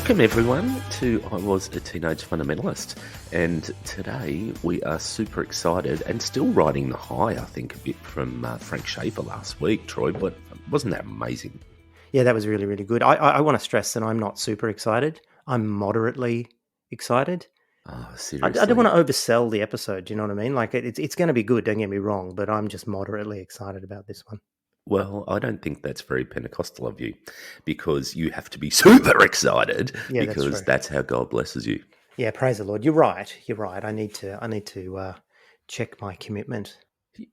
Welcome everyone to I Was a Teenage Fundamentalist, and today we are super excited and still riding the high, I think, a bit from Frank Schaefer last week, Troy, but wasn't that amazing? Yeah, that was really, really good. I want to stress that I'm not super excited. I'm moderately excited. Oh, I don't seriously. want to oversell the episode. Do you know what I mean? Like it's going to be good. Don't get me wrong, but I'm just moderately excited about this one. Well, I don't think that's very Pentecostal of you, because you have to be super excited Yeah, that's because true. that's how God blesses you. Yeah, praise the Lord. You're right. You're right. I need to check my commitment.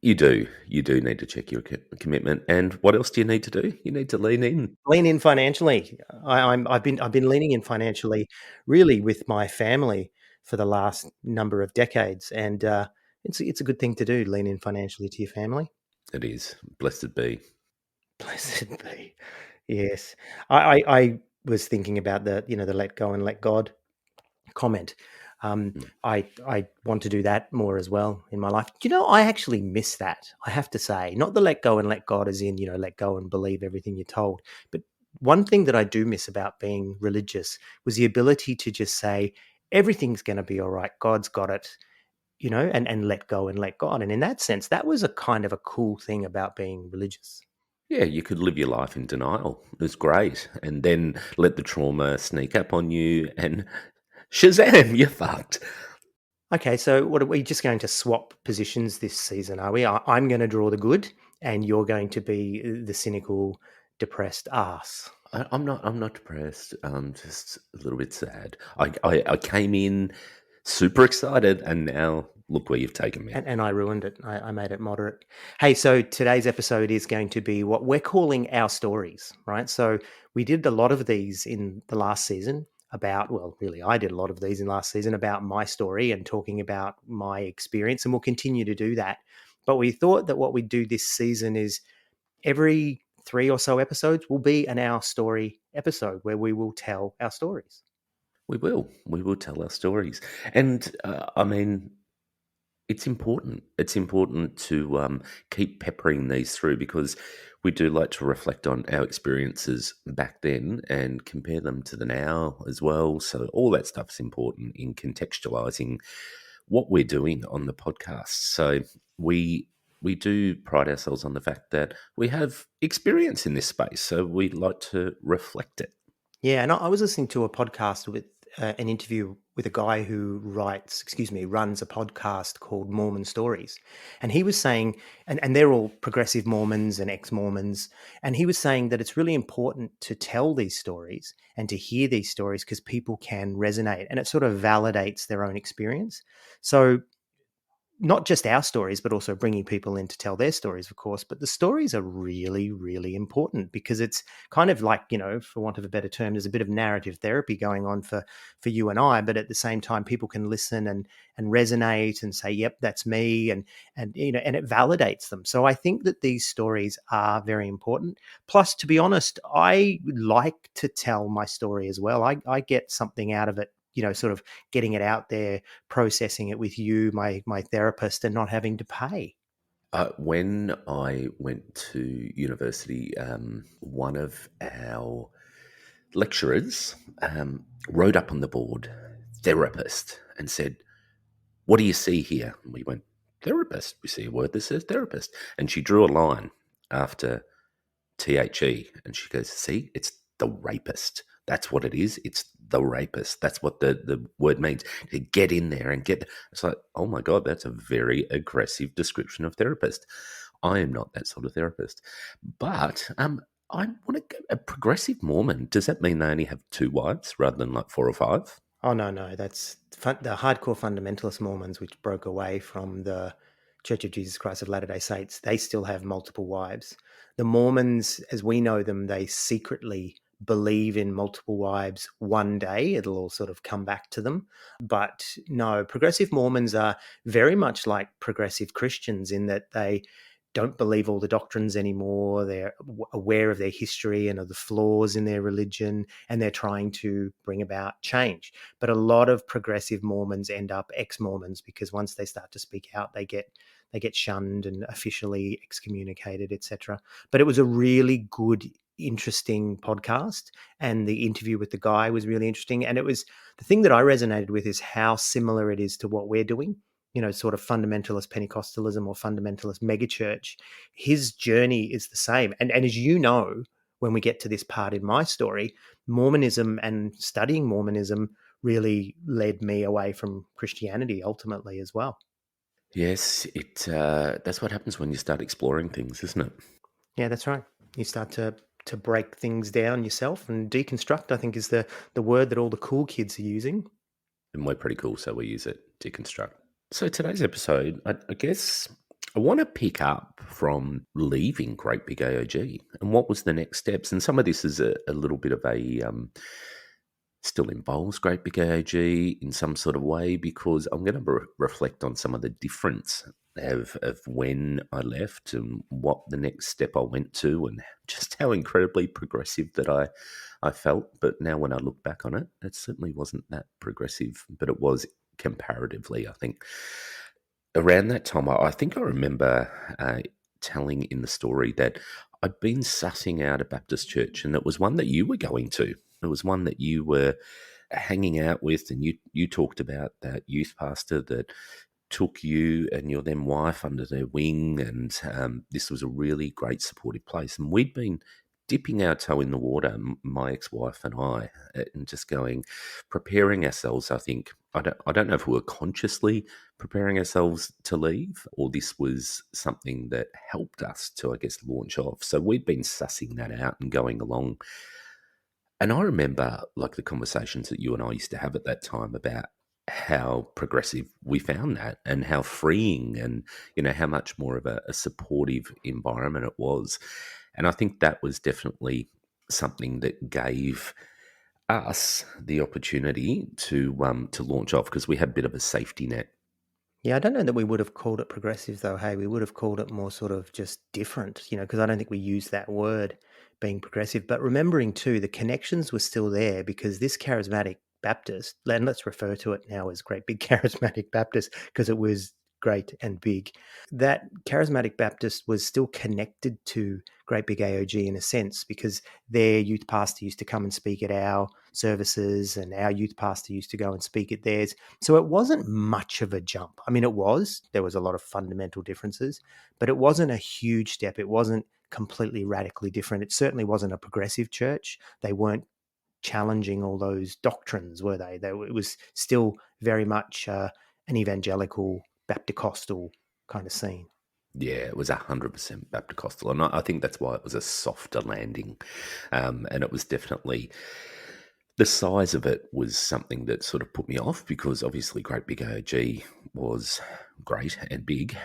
You do need to check your commitment, and what else do you need to do? You need to lean in. Lean in financially. I've been leaning in financially, really, with my family for the last number of decades, and it's a good thing to do. Lean in financially to your family. It is. Blessed be. Blessed be. Yes. I was thinking about the let go and let God comment. Mm. I want to do that more as well in my life. Do you know, I actually miss that, I have to say. Not the let go and let God as in, let go and believe everything you're told. But one thing that I do miss about being religious was the ability to just say, everything's going to be all right. God's got it, and let go and let God. And in that sense, that was a kind of a cool thing about being religious. Yeah, you could live your life in denial. It was great. And then let the trauma sneak up on you and Shazam, you're fucked. Okay, so what are we just going to swap positions this season, are we? I'm going to draw the good, and you're going to be the cynical, depressed ass. I'm not depressed. I'm just a little bit sad. I came in super excited and now look where you've taken me. And I ruined it. I made it moderate. Hey, so today's episode is going to be what we're calling our stories, right? So we did a lot of these in the last season about, well, really, I did a lot of these in last season about my story and talking about my experience, and we'll continue to do that. But we thought that what we'd do this season is every 3 or so episodes will be an Our Story episode where we will tell our stories. We will. We will tell our stories. And I mean, it's important. It's important to keep peppering these through, because we do like to reflect on our experiences back then and compare them to the now as well. So all that stuff's important in contextualizing what we're doing on the podcast. So we do pride ourselves on the fact that we have experience in this space. So we like to reflect it. Yeah, and I was listening to a podcast with an interview with a guy who runs a podcast called Mormon Stories. And he was saying, and they're all progressive Mormons and ex-Mormons, and he was saying that it's really important to tell these stories and to hear these stories because people can resonate and it sort of validates their own experience. So not just our stories, but also bringing people in to tell their stories, of course. But the stories are really, really important because it's kind of like, for want of a better term, there's a bit of narrative therapy going on for you and I. But at the same time, people can listen and resonate and say, "Yep, that's me," and and it validates them. So I think that these stories are very important. Plus, to be honest, I like to tell my story as well. I get something out of it. Sort of getting it out there, processing it with you, my therapist, and not having to pay. When I went to university, one of our lecturers wrote up on the board therapist and said, "What do you see here?" And we went, "Therapist. We see a word that says therapist." And she drew a line after THE and she goes, "See, it's the rapist. That's what it is. It's the rapist. That's what the word means. To get in there and get." It's like, oh my God, that's a very aggressive description of therapist. I am not that sort of therapist. But I want to go a progressive Mormon. Does that mean they only have two wives rather than like four or five? Oh no, that's the hardcore fundamentalist Mormons, which broke away from the Church of Jesus Christ of Latter-day Saints. They still have multiple wives. The Mormons, as we know them, they secretly believe in multiple wives. One day it'll all sort of come back to them. But no, progressive Mormons are very much like progressive Christians in that they don't believe all the doctrines anymore. They're aware of their history and of the flaws in their religion, and they're trying to bring about change. But a lot of progressive Mormons end up ex-Mormons because once they start to speak out, they get shunned and officially excommunicated, etc. But it was a really good interesting podcast, and the interview with the guy was really interesting. And it was the thing that I resonated with is how similar it is to what we're doing. Sort of fundamentalist Pentecostalism or fundamentalist megachurch. His journey is the same, and as you know, when we get to this part in my story, Mormonism and studying Mormonism really led me away from Christianity ultimately as well. Yes, that's what happens when you start exploring things, isn't it? Yeah, that's right. You start to break things down yourself, and deconstruct, I think, is the word that all the cool kids are using. And we're pretty cool, so we use it, deconstruct. So today's episode, I guess I want to pick up from leaving Great Big AOG and what was the next steps. And some of this is a little bit of a still involves Great Big AOG in some sort of way because I'm going to reflect on some of the difference of when I left and what the next step I went to and just how incredibly progressive that I felt. But now when I look back on it, it certainly wasn't that progressive, but it was comparatively, I think. Around that time, I think I remember telling in the story that I'd been sussing out a Baptist church, and it was one that you were going to. It was one that you were hanging out with, and you talked about that youth pastor that took you and your then wife under their wing, and this was a really great supportive place. And we'd been dipping our toe in the water, my ex-wife and I, and just going, preparing ourselves. I think I don't know if we were consciously preparing ourselves to leave, or this was something that helped us to, I guess, launch off. So we'd been sussing that out and going along. And I remember like the conversations that you and I used to have at that time about how progressive we found that and how freeing and, how much more of a supportive environment it was. And I think that was definitely something that gave us the opportunity to launch off because we had a bit of a safety net. Yeah, I don't know that we would have called it progressive though. Hey, we would have called it more sort of just different, because I don't think we use that word, being progressive. But remembering too, the connections were still there because this charismatic Baptist, and let's refer to it now as Great Big Charismatic Baptist because it was great and big. That charismatic Baptist was still connected to Great Big AOG in a sense because their youth pastor used to come and speak at our services, and our youth pastor used to go and speak at theirs. So it wasn't much of a jump. I mean, there was a lot of fundamental differences, but it wasn't a huge step. It wasn't completely radically different. It certainly wasn't a progressive church. They weren't challenging all those doctrines, were they? It was still very much an evangelical, Bapticostal kind of scene. Yeah, it was 100% Bapticostal. And I think that's why it was a softer landing. And it was definitely the size of it was something that sort of put me off because obviously Great Big OG was great and big.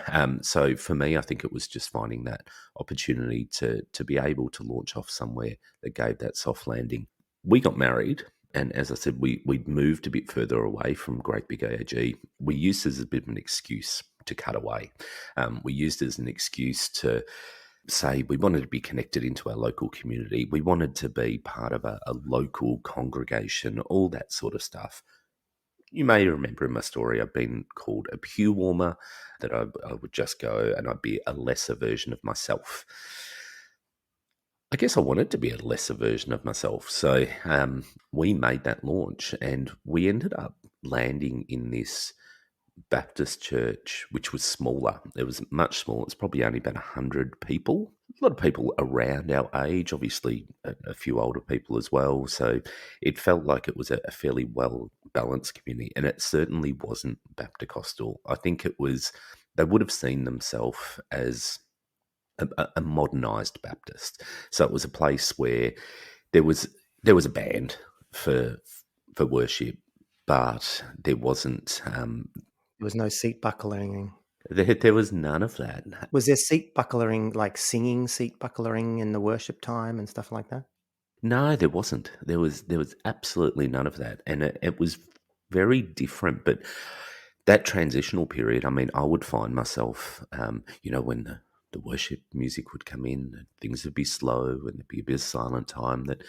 So for me, I think it was just finding that opportunity to be able to launch off somewhere that gave that soft landing. We got married. And as I said, we'd moved a bit further away from Great Big AOG. We used it as a bit of an excuse to cut away. We used it as an excuse to say we wanted to be connected into our local community. We wanted to be part of a local congregation, all that sort of stuff. You may remember in my story, I've been called a pew warmer, that I would just go and I'd be a lesser version of myself. I guess I wanted to be a lesser version of myself. So we made that launch and we ended up landing in this Baptist church, which was smaller. It was much smaller. It's probably only about 100 people. A lot of people around our age, obviously a few older people as well. So it felt like it was a fairly well balanced community. And it certainly wasn't Bapticostal. I think it was, they would have seen themselves as a modernized Baptist. So it was a place where there was a band for worship, but there wasn't There was no seat buckling. there was none of that. Was there seat buckling, like singing seat buckling in the worship time and stuff like that? No, there wasn't. There was absolutely none of that, and it was very different. But that transitional period, I mean, I would find myself, when the worship music would come in, and things would be slow, and there'd be a bit of silent time. That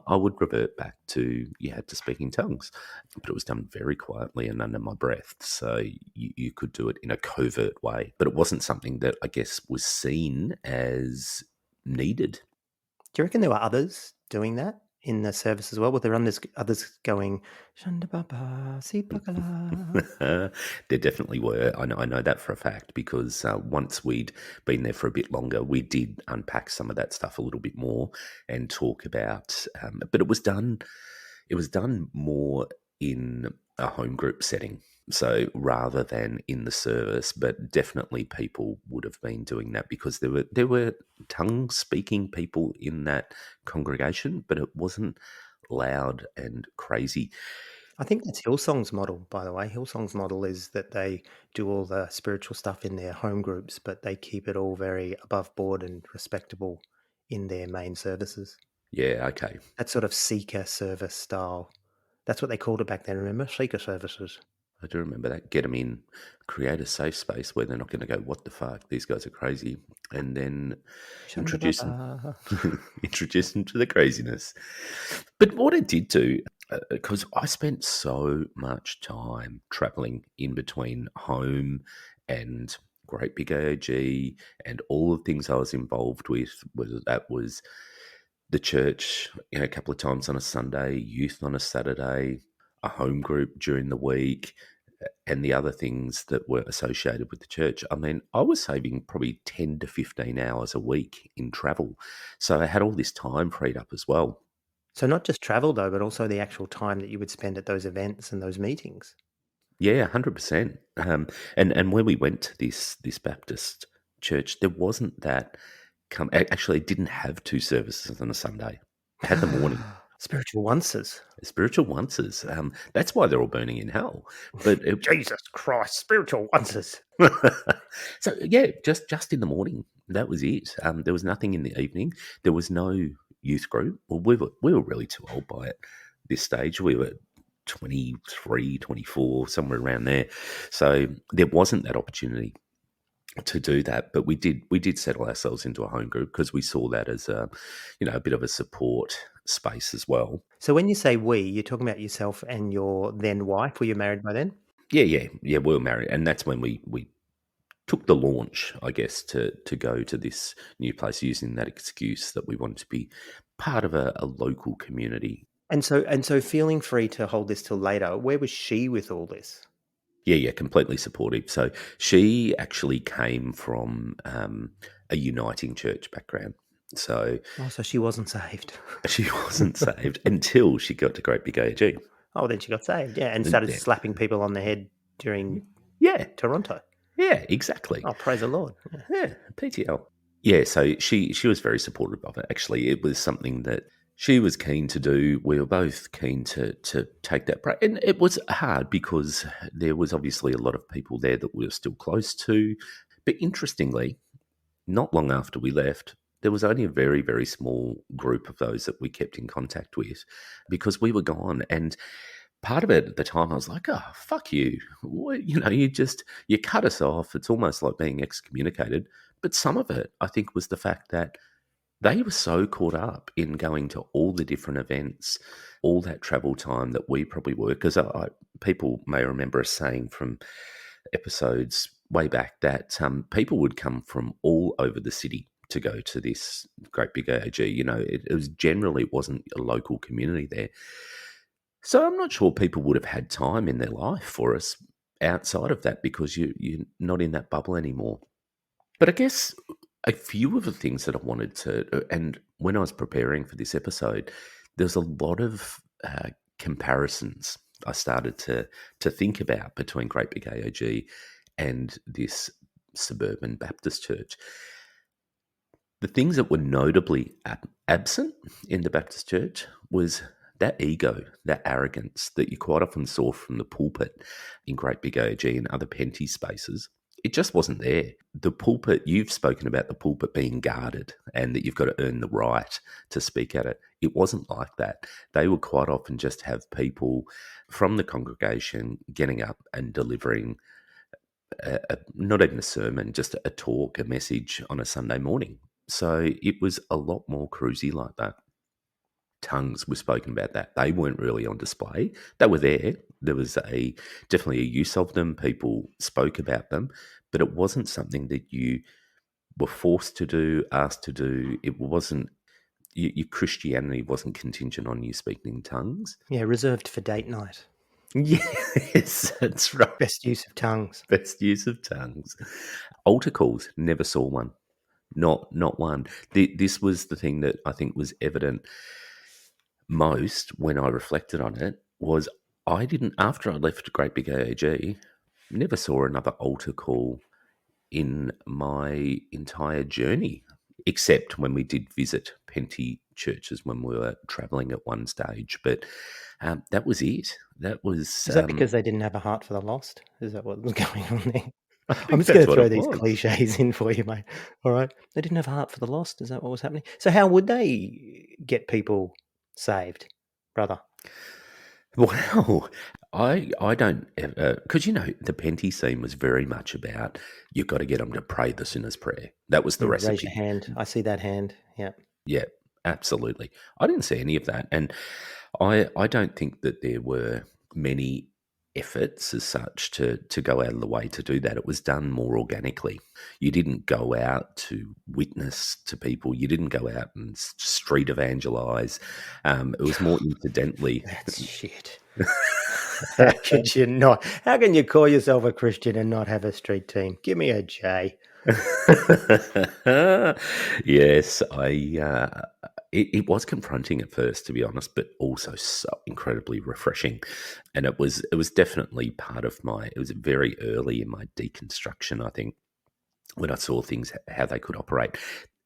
I would revert back to you had to speak in tongues, but it was done very quietly and under my breath, so you could do it in a covert way. But it wasn't something that I guess was seen as needed. Do you reckon there were others doing that in the service as well? Were there others going, Shanda Baba, Si Pakala? There definitely were. I know that for a fact because once we'd been there for a bit longer, we did unpack some of that stuff a little bit more and talk about. But it was done. It was done more in a home group setting. So rather than in the service, but definitely people would have been doing that because there were tongue speaking people in that congregation, but it wasn't loud and crazy. I think that's Hillsong's model, by the way. Hillsong's model is that they do all the spiritual stuff in their home groups, but they keep it all very above board and respectable in their main services. Yeah, okay. That sort of seeker service style. That's what they called it back then, remember? Seeker services. I do remember that. Get them in, create a safe space where they're not going to go, "What the fuck? These guys are crazy," and then Shanda introduce them, Baba. introduce them to the craziness. But what it did do, because I spent so much time traveling in between home and Great Big AOG and all the things I was involved with, whether that was the church, a couple of times on a Sunday, youth on a Saturday, a home group during the week, and the other things that were associated with the church. I mean, I was saving probably 10 to 15 hours a week in travel. So I had all this time freed up as well. So not just travel though, but also the actual time that you would spend at those events and those meetings. Yeah, 100%. And when we went to this Baptist church, there wasn't that. Actually, it didn't have two services on a Sunday. It had the morning. Spiritual onces. Spiritual onces. That's why they're all burning in hell. But it, Jesus Christ, spiritual onces. so yeah, just in the morning. That was it. There was nothing in the evening. There was no youth group. Well, we were really too old by it this stage. We were 23, 24, somewhere around there. So there wasn't that opportunity to do that. But we did settle ourselves into a home group because we saw that as a bit of a support space as well. So when you say we, you're talking about yourself and your then wife. Were you married by then? Yeah. We were married, and that's when we took the launch, I guess, to go to this new place using that excuse that we wanted to be part of a local community. And so feeling free to hold this till later, where was she with all this? Yeah, completely supportive. So she actually came from a uniting church background. So Oh, so she wasn't saved. she wasn't saved until she got to Great Big AG. Oh, then she got saved, yeah, and And started then, slapping people on the head during yeah, Toronto. yeah, exactly. Oh, praise the Lord. Yeah. Yeah, PTL. Yeah, so she was very supportive of it. Actually, it was something that she was keen to do. We were both keen to take that break, and it was hard because there was obviously a lot of people there that we were still close to. But interestingly, not long after we left, there was only a very, very small group of those that we kept in contact with because we were gone. And part of it at the time, I was like, oh, fuck you. What, you cut us off. It's almost like being excommunicated. But some of it, I think, was the fact that they were so caught up in going to all the different events, all that travel time that we probably were. Because people may remember us saying from episodes way back that people would come from all over the city to go to this Great Big AG. It was generally wasn't a local community there. So I'm not sure people would have had time in their life for us outside of that because you're not in that bubble anymore. But I guess a few of the things that I wanted to, and when I was preparing for this episode, there's a lot of comparisons I started to think about between Great Big AOG and this suburban Baptist church. The things that were notably absent in the Baptist church was that ego, that arrogance that you quite often saw from the pulpit in Great Big OG and other Penty spaces. It just wasn't there. The pulpit, you've spoken about the pulpit being guarded and that you've got to earn the right to speak at it. It wasn't like that. They would quite often just have people from the congregation getting up and delivering not even a sermon, just a talk, a message on a Sunday morning. So it was a lot more cruisy like that. Tongues were spoken about that. They weren't really on display. They were there. There was definitely a use of them. People spoke about them, but it wasn't something that you were forced to do, asked to do. It wasn't. your Christianity wasn't contingent on you speaking in tongues. Yeah, reserved for date night. Yes, that's right. Best use of tongues. Best use of tongues. Altar calls, never saw one. Not one. This was the thing that I think was evident most when I reflected on it was I didn't, after I left Great Big AAG, never saw another altar call in my entire journey, except when we did visit Penty churches when we were travelling at one stage. But that was it. That was, Is that because they didn't have a heart for the lost? Is that what was going on there? I I'm think just going that's to what throw it these was. cliches in for you, mate. All right. They didn't have a heart for the lost. Is that what was happening? So how would they get people saved, brother? Well, I don't, because the Penty scene was very much about you've got to get them to pray the sinner's prayer. That was the Raise your recipe. hand. I see that hand. Yeah. Yeah, absolutely. I didn't see any of that, and I don't think that there were many efforts as such to go out of the way to do that. It was done more organically. You didn't go out to witness to people. You didn't go out and street evangelize. It was more incidentally. That's shit. How could you not? How can you call yourself a Christian and not have a street team? Give me a J. Yes, it was confronting at first, to be honest, but also so incredibly refreshing. And it was definitely part of my. It was very early in my deconstruction, I think, when I saw things how they could operate.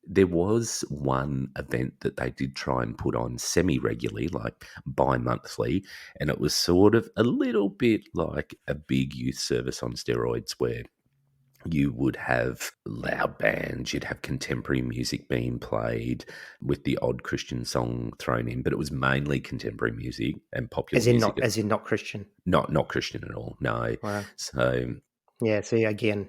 There was one event that they did try and put on semi regularly, like bi-monthly, and it was sort of a little bit like a big youth service on steroids where you would have loud bands, you'd have contemporary music being played with the odd Christian song thrown in, but it was mainly contemporary music and popular music. As in not Christian. Not Christian at all, no. Wow. So Yeah. See again,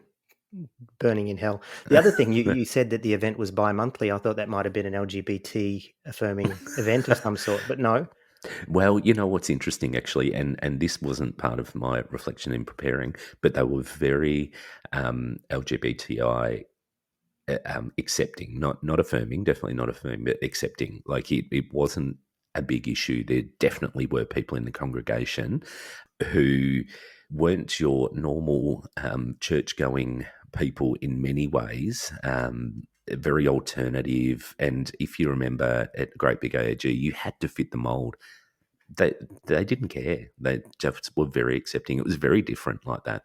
burning in hell. The other thing you said that the event was bi-monthly. I thought that might have been an LGBT affirming event of some sort, but no. well, you know what's interesting actually, and this wasn't part of my reflection in preparing, but they were very LGBTI accepting, not affirming, definitely not affirming, but accepting. Like it wasn't a big issue. There definitely were people in the congregation who weren't your normal church going people in many ways. Very alternative, and if you remember at Great Big AAG, you had to fit the mold. They didn't care. They just were very accepting. It was very different like that.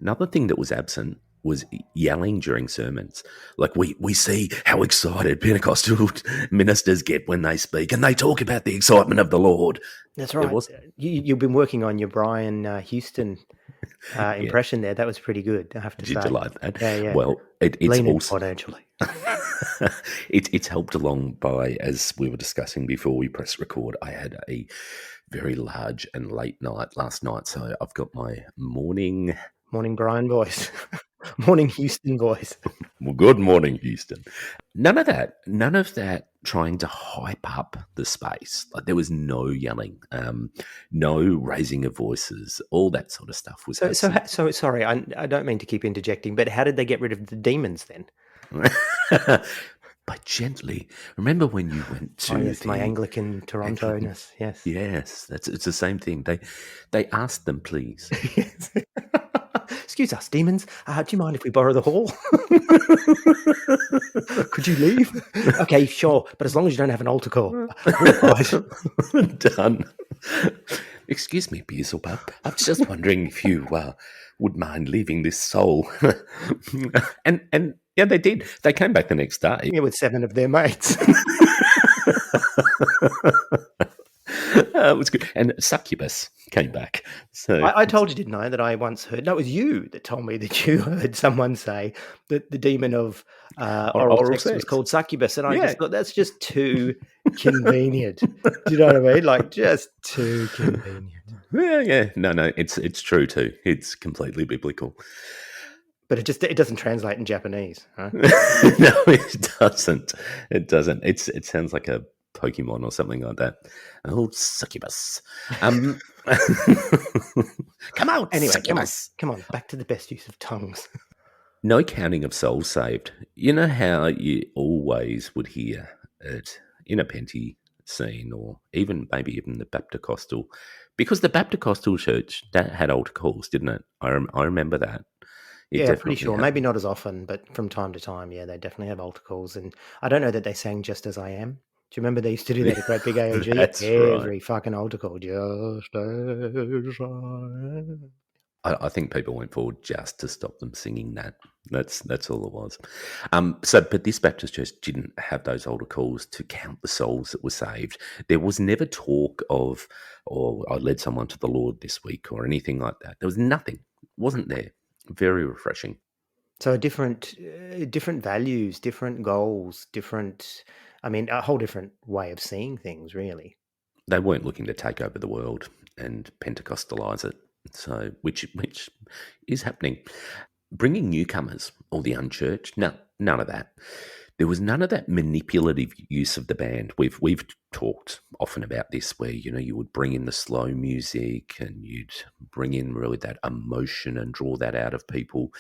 Another thing that was absent was yelling during sermons. Like we see how excited Pentecostal ministers get when they speak, and they talk about the excitement of the Lord. That's There right. was, You've been working on your Brian Houston yeah. impression there. That was pretty good, I have to Did you say. like that? Yeah, yeah. Well, it's Lean into also financially. it's helped along by, as we were discussing before we press record. I had a very large and late night last night, so I've got my morning. Morning, Brian voice. Morning, Houston voice. Well, good morning, Houston. None of that. None of that trying to hype up the space. Like there was no yelling, no raising of voices. All that sort of stuff was absent. So sorry, I don't mean to keep interjecting, but how did they get rid of the demons then? But gently. Remember when you went Oh to yes, my the Anglican Toronto-ness. Yes. Yes, it's the same thing. They asked them, please. Yes. Excuse us, demons. Do you mind if we borrow the hall? Could you leave? Okay, sure, but as long as you don't have an altar call. All right. Done. Excuse me, Beelzebub. I was just wondering if you would mind leaving this soul. and yeah, they did. They came back the next day. Yeah, with 7 of their mates. It was good. And Succubus came back. So I told you, didn't I, that I once heard, no, it was you that told me that you heard someone say that the demon of oral sex was called succubus. And I just thought, that's just too convenient. Do you know what I mean? Like, just too convenient. Yeah. No, it's true too. It's completely biblical. But it doesn't translate in Japanese, huh? No, it doesn't. It doesn't. It sounds like a Pokemon or something like that. Oh, succubus. Come out, Anyway, succubus. Come on, back to the best use of tongues. No counting of souls saved. You know how you always would hear in a Penty scene, or even maybe even the Bapticostal, because the Bapticostal church that had altar calls, didn't it? I remember that. It Yeah, pretty definitely sure. Maybe happened. not as often, but from time to time, yeah, they definitely have altar calls. And I don't know that they sang "Just as I Am." Do you remember they used to do that at Great Big AOG? That's right. Every fucking altar call, "Just as I am." I think people went forward just to stop them singing that. That's all it was. But this Baptist church didn't have those altar calls to count the souls that were saved. There was never talk of, "Oh, I led someone to the Lord this week," or anything like that. There was nothing. Wasn't there. Very refreshing. So different values, different goals, different. I mean, a whole different way of seeing things, really. They weren't looking to take over the world and Pentecostalize it. So, which is happening. Bringing newcomers or the unchurched, no, none of that. There was none of that manipulative use of the band. We've talked often about this, where you would bring in the slow music and you'd bring in really that emotion and draw that out of people.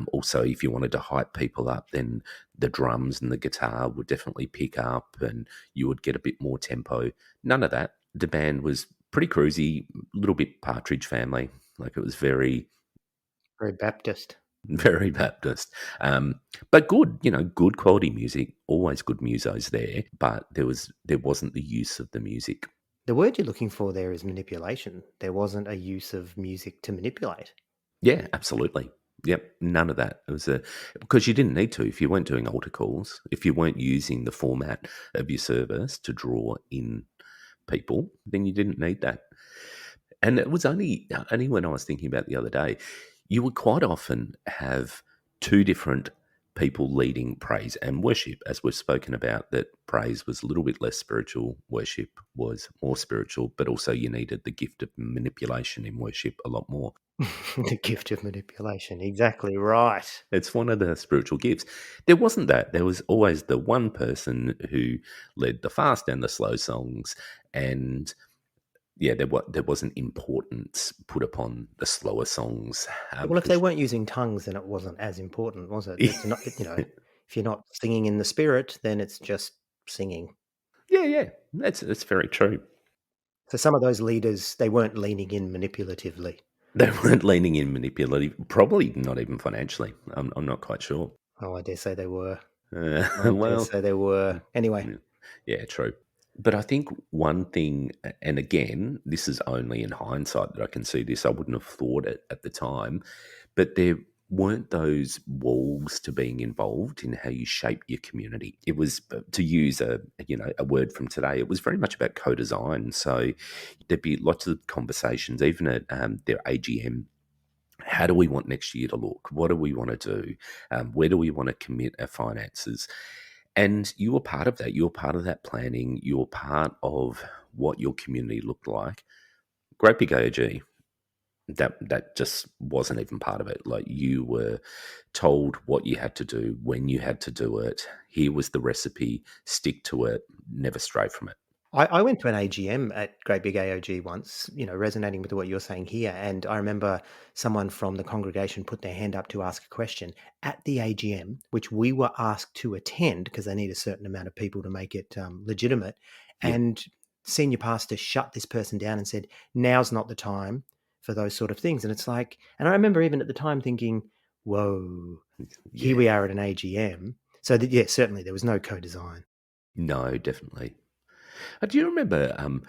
Also, if you wanted to hype people up, then the drums and the guitar would definitely pick up, and you would get a bit more tempo. None of that. The band was pretty cruisy, a little bit Partridge Family. Like, it was very Very Baptist. very Baptist. But good, good quality music, always good musos there, but there wasn't the use of the music. The word you're looking for there is manipulation. There wasn't a use of music to manipulate. Yeah, absolutely. Yep, none of that. It was because you didn't need to if you weren't doing altar calls, if you weren't using the format of your service to draw in people, then you didn't need that. And it was only when I was thinking about the other day, you would quite often have two different people leading praise and worship, as we've spoken about, that praise was a little bit less spiritual, worship was more spiritual, but also you needed the gift of manipulation in worship a lot more. The gift of manipulation. Exactly right. It's one of the spiritual gifts. There wasn't that. There was always the one person who led the fast and the slow songs, and yeah, there wasn't importance put upon the slower songs Well, if they because weren't using tongues, then it wasn't as important, was it? It's not, if you're not singing in the spirit, then it's just singing. yeah, that's very true. So some of those leaders, they weren't leaning in manipulatively. They weren't leaning in manipulative, probably not even financially. I'm not quite sure. Oh, I dare say they were. I dare Well, say they were. Anyway, yeah, yeah, true. But I think one thing, and again, this is only in hindsight that I can see this. I wouldn't have thought it at the time, but there weren't those walls to being involved in how you shape your community. It was, to use a word from today, it was very much about co-design. So there'd be lots of conversations, even at their AGM. How do we want next year to look? What do we want to do? Where do we want to commit our finances? And you were part of that. You were part of that planning. You were part of what your community looked like. Great big AOG, that just wasn't even part of it. Like, you were told what you had to do, when you had to do it. Here was the recipe. Stick to it. Never stray from it. I went to an AGM at Great Big AOG once, resonating with what you're saying here. And I remember someone from the congregation put their hand up to ask a question at the AGM, which we were asked to attend because they need a certain amount of people to make it legitimate. Yeah, And senior pastor shut this person down and said, "Now's not the time for those sort of things." And it's like, and I remember even at the time thinking, whoa, here yeah. we are at an AGM. So, yeah, certainly there was no co design. No, definitely. Do you remember?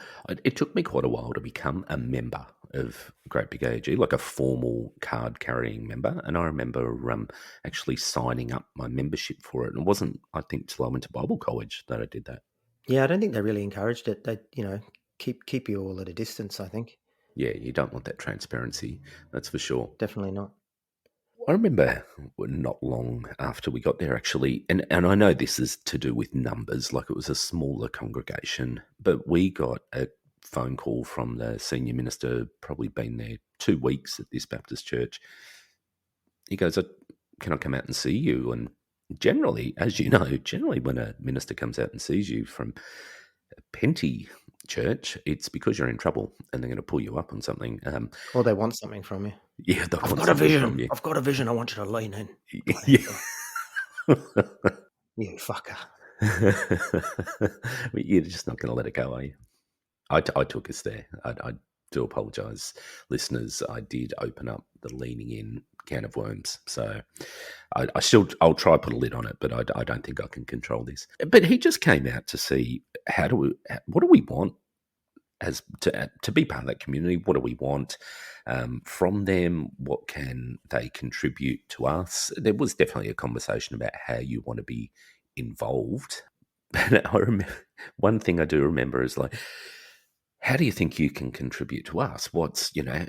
It took me quite a while to become a member of Great Big AG, like a formal card carrying member. And I remember actually signing up my membership for it. And it wasn't, I think, till I went to Bible college that I did that. Yeah, I don't think they really encouraged it. They, keep you all at a distance, I think. Yeah, you don't want that transparency, that's for sure. Definitely not. I remember not long after we got there, actually, and I know this is to do with numbers, like it was a smaller congregation, but we got a phone call from the senior minister, probably been there 2 weeks at this Baptist church. He goes, "Can I come out and see you?" And generally, as you know, generally when a minister comes out and sees you from a Penty church, it's because you're in trouble and they're going to pull you up on something. Or they want something from you. Yeah, they I've want got a something from vision. you. I've got a vision. I want you to lean in. Put my Yeah. hands on. You fucker. You're just not going to let it go, are you? I took us there. I do apologise, listeners. I did open up the leaning in can of worms. So I'll try put a lid on it, but I don't think I can control this. But he just came out to see what do we want as to be part of that community. What do we want from them? What can they contribute to us? There was definitely a conversation about how you want to be involved. But I remember one thing I do remember is like, how do you think you can contribute to us?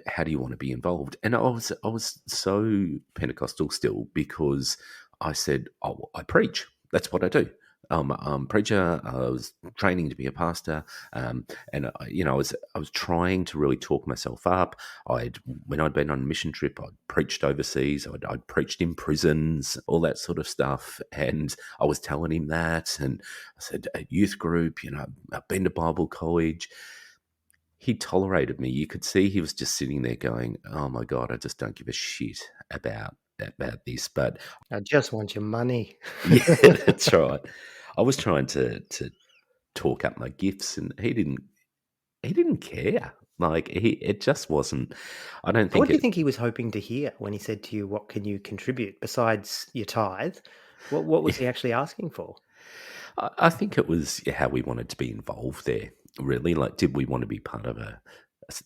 How do you want to be involved? And I was so Pentecostal still because I said, oh, I preach. That's what I do. I'm a preacher. I was training to be a pastor, and I was trying to really talk myself up. When I'd been on a mission trip, I'd preached overseas. I'd preached in prisons, all that sort of stuff, and I was telling him that. And I said, at youth group, I've been to Bible college. He tolerated me. You could see he was just sitting there going, "Oh my god, I just don't give a shit about this." But I just want your money. yeah, that's right. I was trying to talk up my gifts, and he didn't care. Like it just wasn't. I don't What think do you it. think he was hoping to hear when he said to you, "What can you contribute besides your tithe?" What was he actually asking for? I think it was how we wanted to be involved there. Really, like, did we want to be part of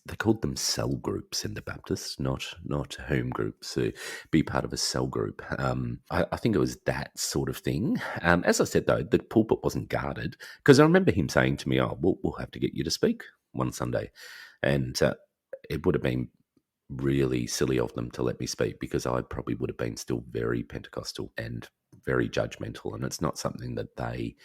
they called them cell groups in the Baptists, not home groups. So be part of a cell group. I think it was that sort of thing. As I said though, the pulpit wasn't guarded because I remember him saying to me, "Oh, we'll have to get you to speak one Sunday," and it would have been really silly of them to let me speak because I probably would have been still very Pentecostal and very judgmental, and it's not something that they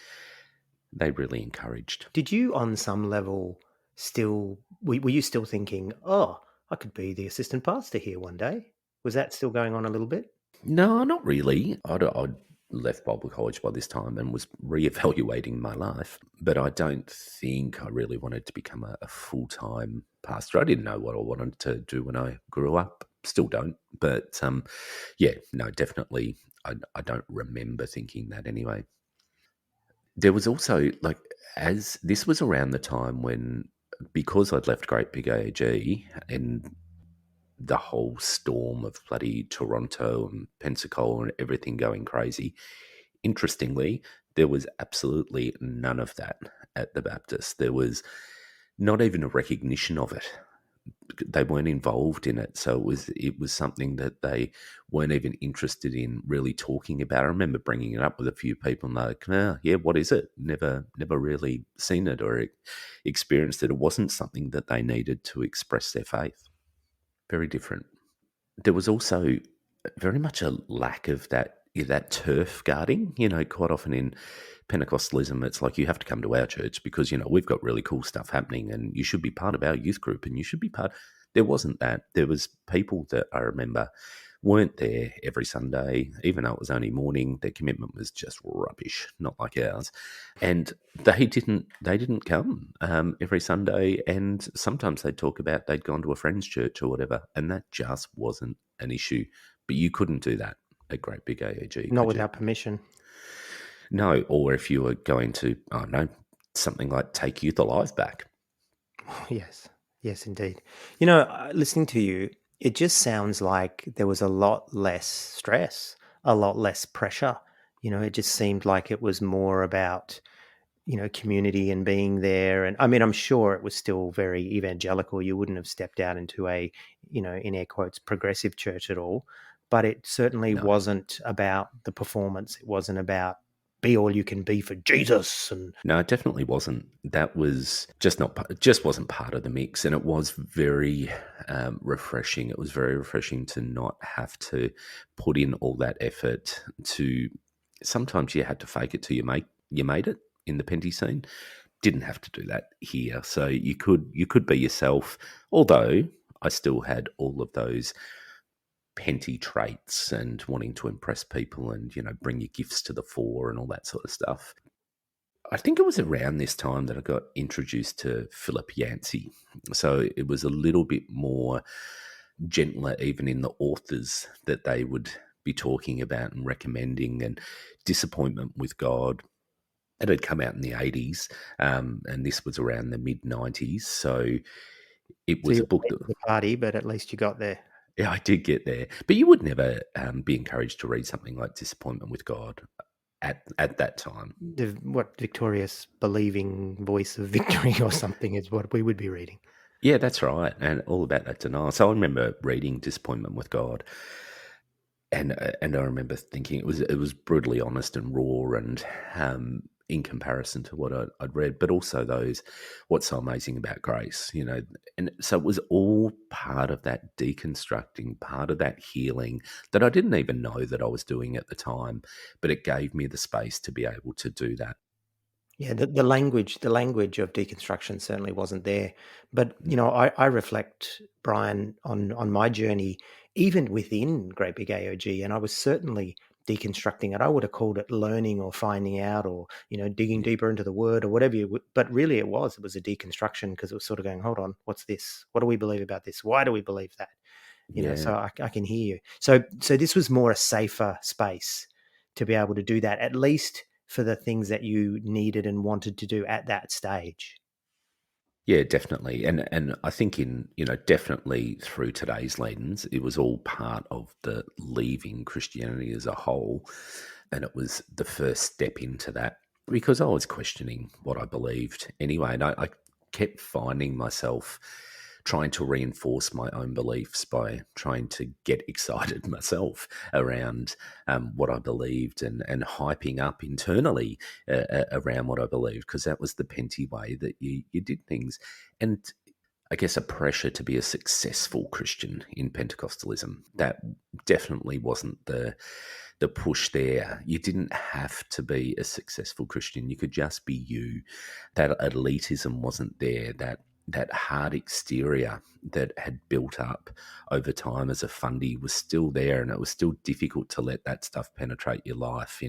really encouraged. Did you, on some level, still were you still thinking, "Oh, I could be the assistant pastor here one day"? Was that still going on a little bit? No, not really. I'd left Bible college by this time and was reevaluating my life, but I don't think I really wanted to become a full time pastor. I didn't know what I wanted to do when I grew up. Still don't, but yeah, no, definitely. I don't remember thinking that anyway. There was also like as this was around the time when because I'd left Great Big AG and the whole storm of bloody Toronto and Pensacola and everything going crazy. Interestingly, there was absolutely none of that at the Baptist. There was not even a recognition of it. They weren't involved in it, so it was something that they weren't even interested in really talking about. I remember bringing it up with a few people, and they're like, "Yeah, what is it? Never really seen it or experienced it. It wasn't something that they needed to express their faith. Very different." There was also very much a lack of that turf guarding. Quite often in Pentecostalism, it's like you have to come to our church because we've got really cool stuff happening, and you should be part of our youth group, and you should be part. There wasn't that. There was people that I remember weren't there every Sunday, even though it was only morning. Their commitment was just rubbish, not like ours, and they didn't come every Sunday. And sometimes they'd talk about they'd gone to a friend's church or whatever, and that just wasn't an issue. But you couldn't do that at Great Big AEG, Not could you? without permission. No, or if you were going to, I don't know, something like Take Youth Alive back. Yes. Yes, indeed. Listening to you, it just sounds like there was a lot less stress, a lot less pressure. It just seemed like it was more about, community and being there. And I mean, I'm sure it was still very evangelical. You wouldn't have stepped out into a, in air quotes, progressive church at all. But it certainly No, wasn't about the performance. It wasn't about be all you can be for Jesus. And no, it definitely wasn't. That was just not, it just wasn't part of the mix. And it was very refreshing. It was very refreshing to not have to put in all that effort to, sometimes you had to fake it till you made it in the Penty scene. Didn't have to do that here. So you could be yourself, although I still had all of those Penty traits and wanting to impress people and, bring your gifts to the fore and all that sort of stuff. I think it was around this time that I got introduced to Philip Yancey. So it was a little bit more gentler, even in the authors that they would be talking about and recommending, and disappointment with God. It had come out in the 80s, and this was around the mid 90s. So it So was you a were book late that, to the party, but at least you got there. yeah, I did get there. But you would never be encouraged to read something like Disappointment with God at that time. The what victorious believing voice of victory or something is what we would be reading. Yeah, that's right. And all about that denial. So I remember reading Disappointment with God. And I remember thinking it was brutally honest and raw, and in comparison to what I'd read, but also those what's so amazing about grace, and so it was all part of that deconstructing, part of that healing that I didn't even know that I was doing at the time, but it gave me the space to be able to do that. Yeah, the language of deconstruction certainly wasn't there. But I reflect, Brian, on my journey, even within Great Big AOG, and I was certainly deconstructing it. I would have called it learning or finding out, or digging Yeah, deeper into the word or whatever you would. But really, it was a deconstruction, because it was sort of going, hold on, what's this? What do we believe about this? Why do we believe that? yeah. So I can hear you. So this was more a safer space to be able to do that, at least for the things that you needed and wanted to do at that stage. Yeah, definitely. And I think definitely through today's lens, it was all part of the leaving Christianity as a whole. And it was the first step into that because I was questioning what I believed anyway. And I kept finding myself trying to reinforce my own beliefs by trying to get excited myself around what I believed, and hyping up internally around what I believed, because that was the Penty way that you did things. And I guess a pressure to be a successful Christian in Pentecostalism. That definitely wasn't the push there. You didn't have to be a successful Christian. You could just be you. That elitism wasn't there. That hard exterior that had built up over time as a fundy was still there, and it was still difficult to let that stuff penetrate your life.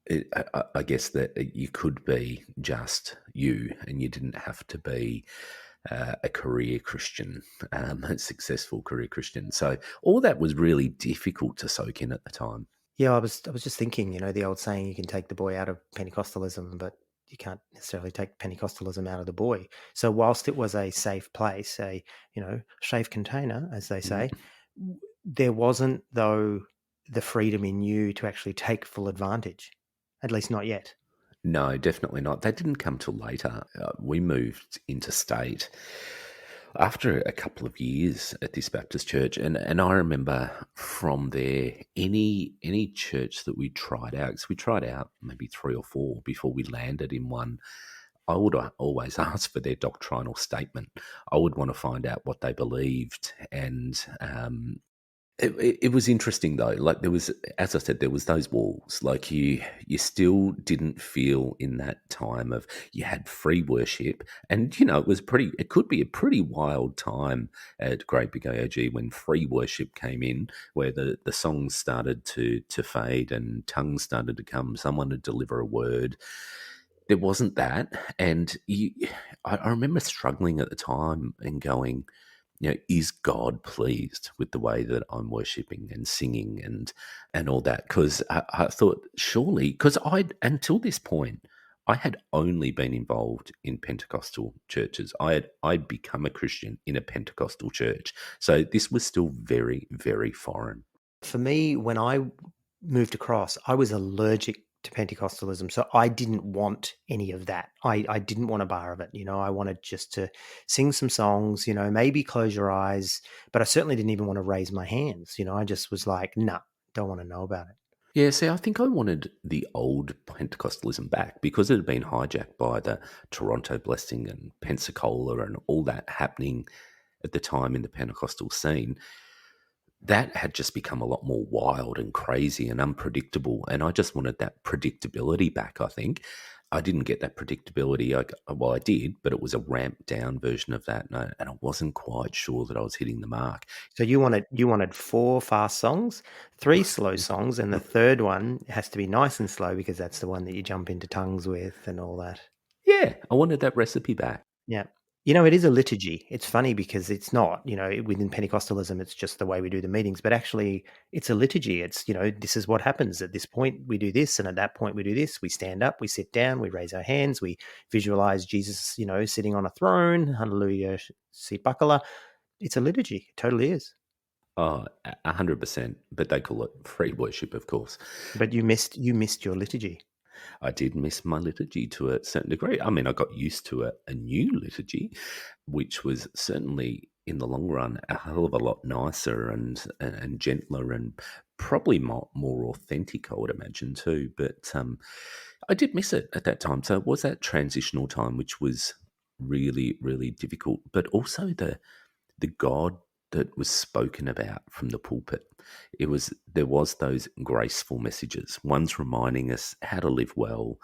I guess that you could be just you, and you didn't have to be a career Christian, a successful career Christian. So all that was really difficult to soak in at the time. Yeah, I was just thinking, the old saying, you can take the boy out of Pentecostalism, but you can't necessarily take Pentecostalism out of the boy. So whilst it was a safe place, a safe container, as they Mm. say, there wasn't, though, the freedom in you to actually take full advantage. At least not yet. No, definitely not. That didn't come till later. We moved interstate after a couple of years at this Baptist church, and I remember from there, any church that we tried out, because we tried out maybe three or four before we landed in one. I would always ask for their doctrinal statement. I would want to find out what they believed, and it was interesting though. Like there was, as I said, there was those walls. Like you still didn't feel in that time of you had free worship, and it was pretty. It could be a pretty wild time at Great Big AOG when free worship came in, where the songs started to fade and tongues started to come. Someone would deliver a word. There wasn't that, and I remember struggling at the time and going, is God pleased with the way that I'm worshiping and singing and all that? Because I thought surely, because until this point, I had only been involved in Pentecostal churches. I'd become a Christian in a Pentecostal church, so this was still very, very foreign. For me, when I moved across, I was allergic to Pentecostalism. So I didn't want any of that. I didn't want a bar of it. I wanted just to sing some songs, maybe close your eyes, but I certainly didn't even want to raise my hands. I just was like, nah, don't want to know about it. Yeah, see, I think I wanted the old Pentecostalism back because it had been hijacked by the Toronto blessing and Pensacola and all that happening at the time in the Pentecostal scene. That had just become a lot more wild and crazy and unpredictable. And I just wanted that predictability back, I think. I didn't get that predictability. Well, I did, but it was a ramped down version of that. And I wasn't quite sure that I was hitting the mark. So you wanted four fast songs, three slow songs, and the third one has to be nice and slow because that's the one that you jump into tongues with and all that. Yeah, I wanted that recipe back. Yeah. It is a liturgy. It's funny because it's not, within Pentecostalism, it's just the way we do the meetings, but actually it's a liturgy. It's, this is what happens at this point, we do this, and at that point we do this. We stand up, we sit down, we raise our hands, we visualize Jesus, sitting on a throne. Hallelujah, seat buckler. It's a liturgy. It totally is. Oh, 100%. But they call it free worship, of course. But you missed your liturgy. I did miss my liturgy to a certain degree. I mean, I got used to a new liturgy, which was certainly in the long run a hell of a lot nicer and gentler and probably more authentic, I would imagine too. But I did miss it at that time. So it was that transitional time, which was really, really difficult. But also the God that was spoken about from the pulpit. There was those graceful messages, ones reminding us how to live well,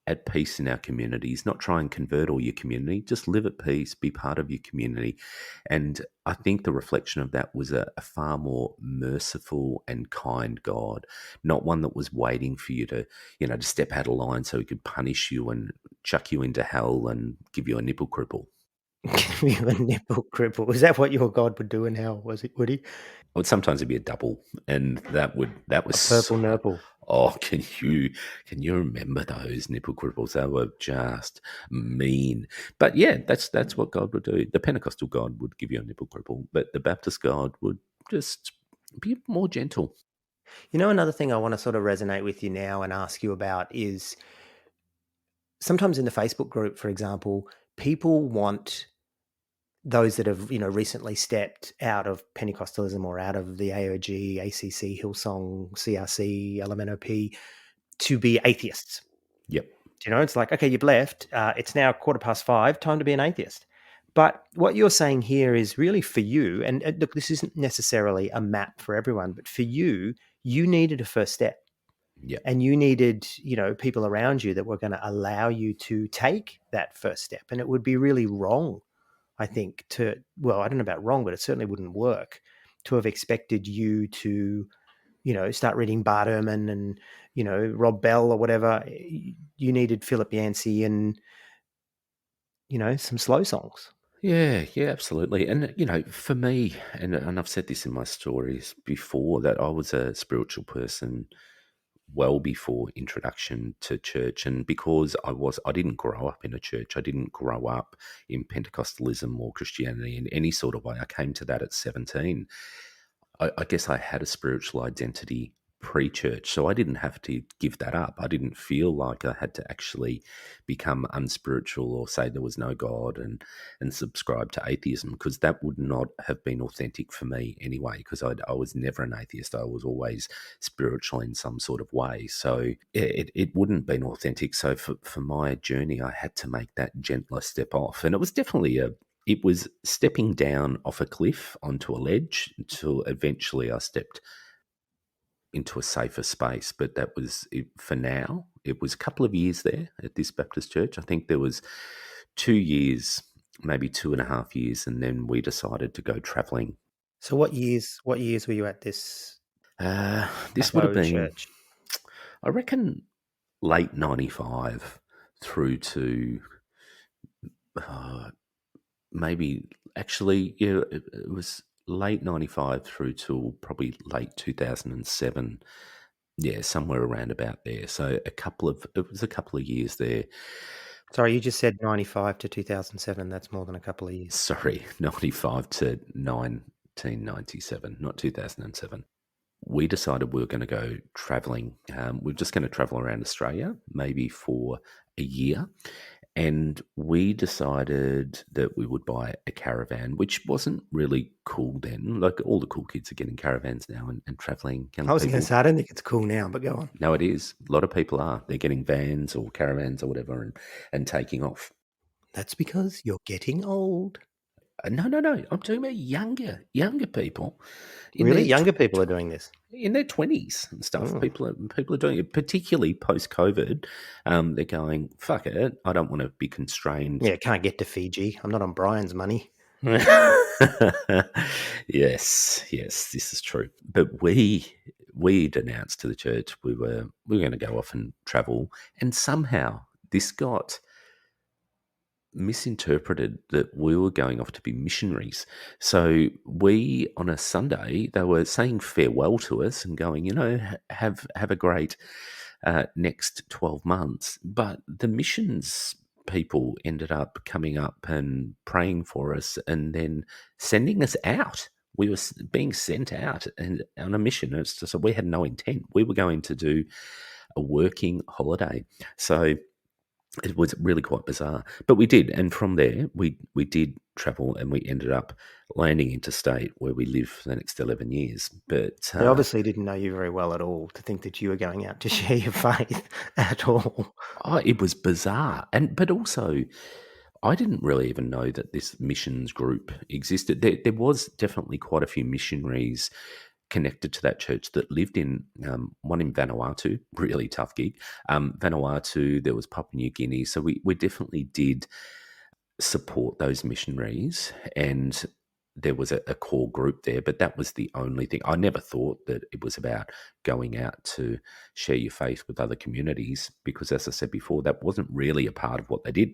at peace in our communities, not try and convert all your community, just live at peace, be part of your community. And I think the reflection of that was a far more merciful and kind God, not one that was waiting for you to step out of line so he could punish you and chuck you into hell and give you a nipple cripple. Give you a nipple cripple. Is that what your God would do in hell? Would he? Would sometimes it'd be a double, and that was A purple nurple. oh, can you remember those nipple cripples? They were just mean. But yeah, that's what God would do. The Pentecostal God would give you a nipple cripple, but the Baptist God would just be more gentle. Another thing I want to sort of resonate with you now and ask you about is sometimes in the Facebook group, for example, people want those that have, recently stepped out of Pentecostalism or out of the AOG, ACC, Hillsong, CRC, LMNOP to be atheists. Yep. It's like, okay, you've left. It's now 5:15. Time to be an atheist. But what you're saying here is really for you. And look, this isn't necessarily a map for everyone, but for you, you needed a first step. Yep. And you needed, people around you that were going to allow you to take that first step. And it would be really wrong, I think, I don't know about wrong, but it certainly wouldn't work to have expected you to, start reading Bart Ehrman and, Rob Bell or whatever. You needed Philip Yancey and, some slow songs. Yeah, yeah, absolutely. And for me, and I've said this in my stories before, that I was a spiritual person well before introduction to church, and because I didn't grow up in a church, I didn't grow up in Pentecostalism or Christianity in any sort of way. I came to that at 17. I guess I had a spiritual identity pre-church, so I didn't have to give that up. I didn't feel like I had to actually become unspiritual or say there was no God and subscribe to atheism, because that would not have been authentic for me anyway, because I was never an atheist. I was always spiritual in some sort of way. So it wouldn't have been authentic. So for my journey, I had to make that gentler step off. And it was definitely it was stepping down off a cliff onto a ledge until eventually I stepped into a safer space. But that was it for now. It was a couple of years there at this Baptist church. I think there was 2 years, maybe 2.5 years, and then we decided to go travelling. So what years were you at This would have Papo been, church? I reckon, late 95 through to uh, maybe actually, yeah, it was late 95 through till probably late 2007. Yeah, somewhere around about there. So it was a couple of years there. Sorry, you just said 95 to 2007. That's more than a couple of years. Sorry, 95 to 1997, not 2007. We decided we were going to go traveling. We're just going to travel around Australia, maybe for a year. And we decided that we would buy a caravan, which wasn't really cool then. Like, all the cool kids are getting caravans now and traveling, young I was going to people. say, I don't think it's cool now, but go on. No, it is. A lot of people are. They're getting vans or caravans or whatever and taking off. That's because you're getting old. No, no, no. I'm talking about younger people in Really? their Younger people are doing this. in their 20s and stuff. Oh. People are doing it, particularly post COVID. They're going, fuck it. I don't want to be constrained. Yeah, can't get to Fiji. I'm not on Brian's money. Yes, yes, this is true. But we'd announced to the church we were going to go off and travel, and somehow this got misinterpreted that we were going off to be missionaries. So we, on a Sunday, they were saying farewell to us and going, have a great next 12 months. But the missions people ended up coming up and praying for us and then sending us out. We were being sent out and on a mission. So we had no intent. We were going to do a working holiday. So it was really quite bizarre, but we did, and from there we did travel, and we ended up landing interstate where we lived for the next 11 years. But They obviously didn't know you very well at all to think that you were going out to share your faith at all. it was bizarre, and but also I didn't really even know that this missions group existed. There was definitely quite a few missionaries connected to that church that lived in one in Vanuatu, really tough gig. Vanuatu, there was Papua New Guinea, so we definitely did support those missionaries, and there was a core group there, but that was the only thing. I never thought that it was about going out to share your faith with other communities because, as I said before, that wasn't really a part of what they did.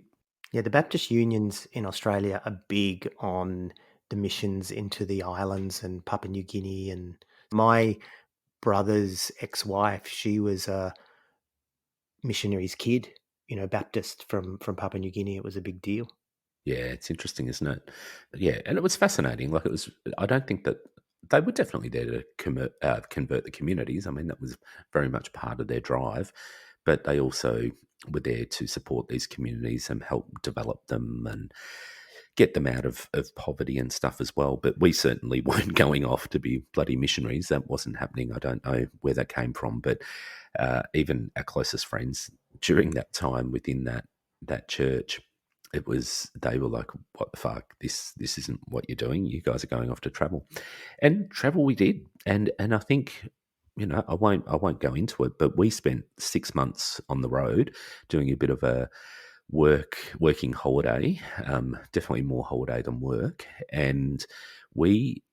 Yeah, the Baptist unions in Australia are big on the missions into the islands and Papua New Guinea. And my brother's ex-wife, she was a missionary's kid, Baptist from Papua New Guinea. It was a big deal. Yeah, it's interesting, isn't it? Yeah, and it was fascinating. Like it was, I don't think that they were definitely there to convert the communities. I mean, that was very much part of their drive, but they also were there to support these communities and help develop them and get them out of poverty and stuff as well. But we certainly weren't going off to be bloody missionaries. That wasn't happening. I don't know where that came from, but even our closest friends during that time within that church, it was they were like, "What the fuck? This isn't what you're doing. You guys are going off to travel," and travel we did, and I think. I won't go into it, but we spent 6 months on the road doing a bit of a working holiday, definitely more holiday than work. And we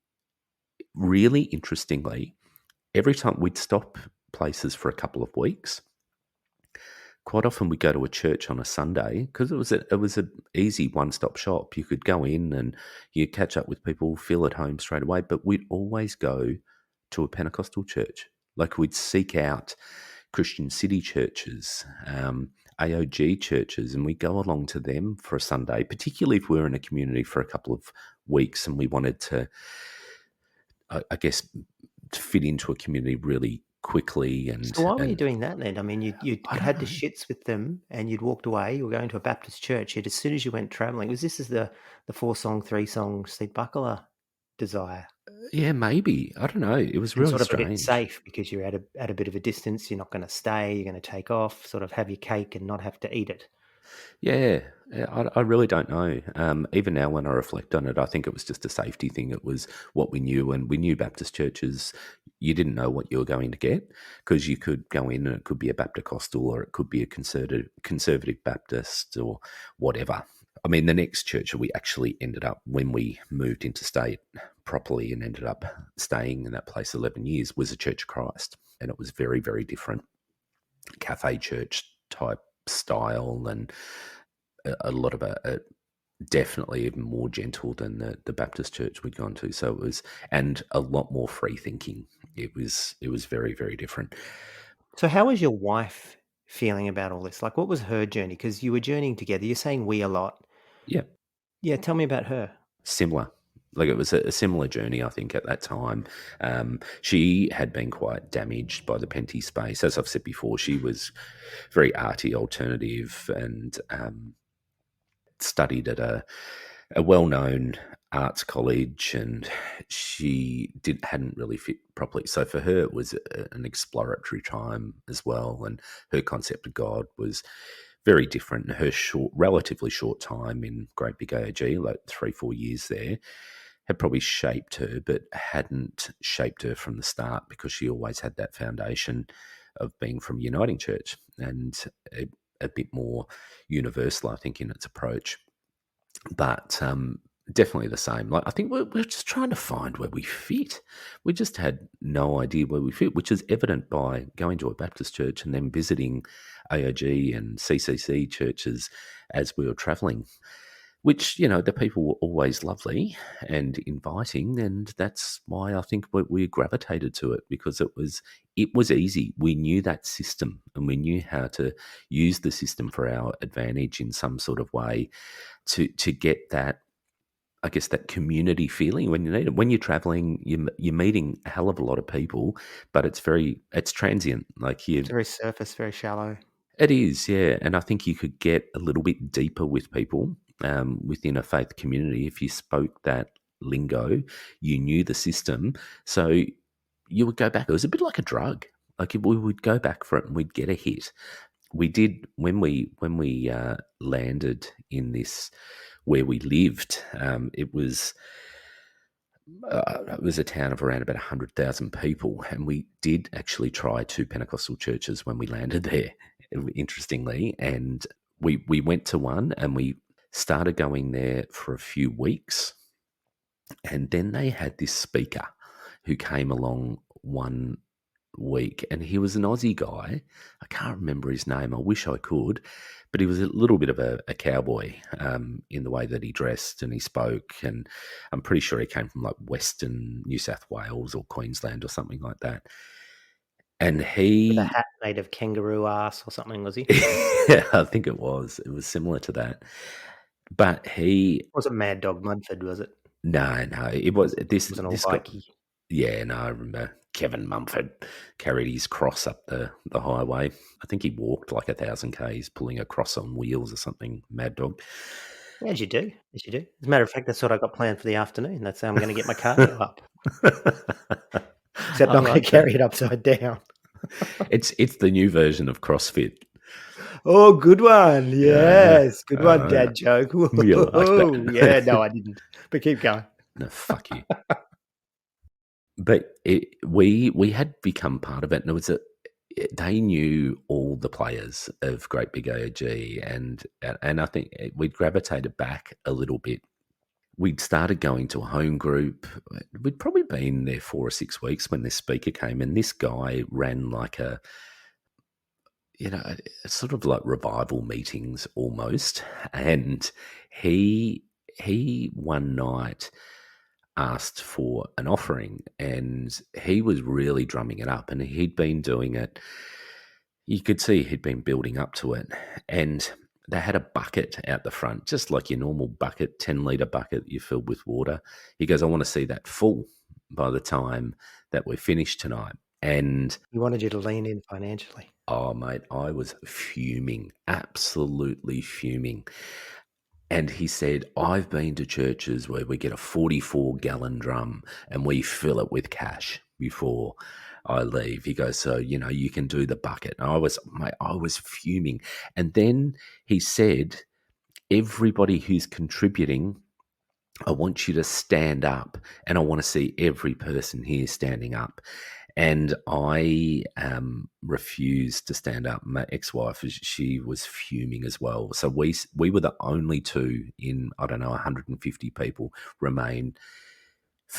really interestingly, every time we'd stop places for a couple of weeks, quite often we go to a church on a Sunday because it was a easy one stop shop. You could go in and you catch up with people, feel at home straight away. But we'd always go to a Pentecostal church. Like we'd seek out Christian city churches, AOG churches, and we go along to them for a Sunday, particularly if we're in a community for a couple of weeks and we wanted to, I guess, to fit into a community really quickly. So And why were you and doing that then? I mean, you'd I don't had the know. shits with them and you'd walked away. You were going to a Baptist church. Yet as soon as you went traveling, was this is the 4-song, 3-song Steve Buckler desire? Yeah, maybe. I don't know. It was And really sort of a bit strange. safe because you're at a bit of a distance. You're not going to stay. You're going to take off. Sort of have your cake and not have to eat it. Yeah, yeah, I really don't know. Even now, when I reflect on it, I think it was just a safety thing. It was what we knew, and we knew Baptist churches. You didn't know what you were going to get because you could go in and it could be a Bapticostal or it could be a conservative Baptist or whatever. I mean, the next church that we actually ended up when we moved into state properly and ended up staying in that place 11 years was a Church of Christ, and it was very, very different cafe church type style and a lot of definitely even more gentle than the Baptist church we'd gone to. So it was, and a lot more free thinking. It was very, very different. So how was your wife feeling about all this? Like, what was her journey? Because you were journeying together. You're saying we a lot. Yeah, Yeah, tell me about her. similar. Like it was a similar journey, I think, at that time. She had been quite damaged by the Penty space. As I've said before, she was very arty, alternative, and studied at a well-known arts college, and she hadn't really fit properly. So for her, it was an exploratory time as well, and her concept of God was very different. And her relatively short time in Great Big AOG, like 3-4 years there, had probably shaped her, but hadn't shaped her from the start because she always had that foundation of being from Uniting Church and a bit more universal, I think, in its approach. But definitely the same. Like, I think we're just trying to find where we fit. We just had no idea where we fit, which is evident by going to a Baptist church and then visiting AOG and CCC churches as we were travelling. Which, the people were always lovely and inviting, and that's why I think we gravitated to it, because it was easy. We knew that system, and we knew how to use the system for our advantage in some sort of way to get that, I guess, that community feeling when you need it. When you're traveling, you're meeting a hell of a lot of people, but it's transient. Like, It's very surface, very shallow. it is, yeah. And I think you could get a little bit deeper with people within a faith community if you spoke that lingo, you knew the system. So you would go back. It was a bit like a drug. Like, we would go back for it and we'd get a hit. We did when we landed in this where we lived. It was a town of around about 100,000 people, and we did actually try two Pentecostal churches when we landed there, interestingly. And we went to one and we started going there for a few weeks. And then they had this speaker who came along one week, and he was an Aussie guy. I can't remember his name. I wish I could, but he was a little bit of a cowboy in the way that he dressed and he spoke. And I'm pretty sure he came from like Western New South Wales or Queensland or something like that. And With a he, hat made of kangaroo ass or something, was he? yeah, I think it was. It was similar to that. But he, Wasn't Mad Dog Mudford, was it? no, it Was was this was an old this guy. bikie. Yeah, no, I remember Kevin Mumford carried his cross up the highway. I think he walked like 1,000 k's, pulling a cross on wheels or something. Mad dog. Yeah, as you do, as you do. As a matter of fact, that's what I got planned for the afternoon. That's how I'm going to get my cardio up. Except I I'm going like to that. carry it upside down. It's the new version of CrossFit. Oh, good one. Yeah, Yes, good one, dad joke. you like Whoa. Yeah, that? no, I didn't. But keep going. No, fuck you. But we had become part of it, and they knew all the players of Great Big AOG, and I think we'd gravitated back a little bit. We'd started going to a home group. We'd probably been there 4 or 6 weeks when this speaker came, and this guy ran like a sort of like revival meetings almost. And he one night asked for an offering, and he was really drumming it up, and he'd been doing it. You could see he'd been building up to it, and they had a bucket out the front, just like your normal bucket, 10-litre bucket you filled with water. He goes, I want to see that full by the time that we're finished tonight. And He wanted you to lean in financially. oh, mate, I was fuming, absolutely fuming. And he said, I've been to churches where we get a 44-gallon drum and we fill it with cash before I leave. He goes, so, you can do the bucket. And I was fuming. And then he said, everybody who's contributing, I want you to stand up, and I want to see every person here standing up. And I refused to stand up. My ex-wife, she was fuming as well. So we were the only two in, I don't know, 150 people remain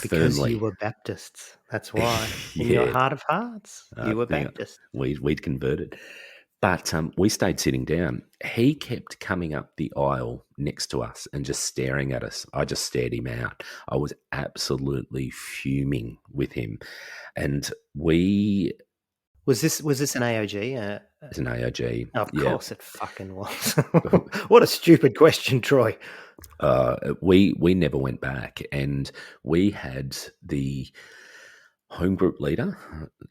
Because you firmly. were Baptists. That's why. In your Yeah, heart of hearts, I you were think Baptist. we'd converted. But we stayed sitting down. He kept coming up the aisle next to us and just staring at us. I just stared him out. I was absolutely fuming with him. And we, Was this an AOG? as an AOG, Of yeah, course it fucking was. What a stupid question, Troy. we never went back, and we had the home group leader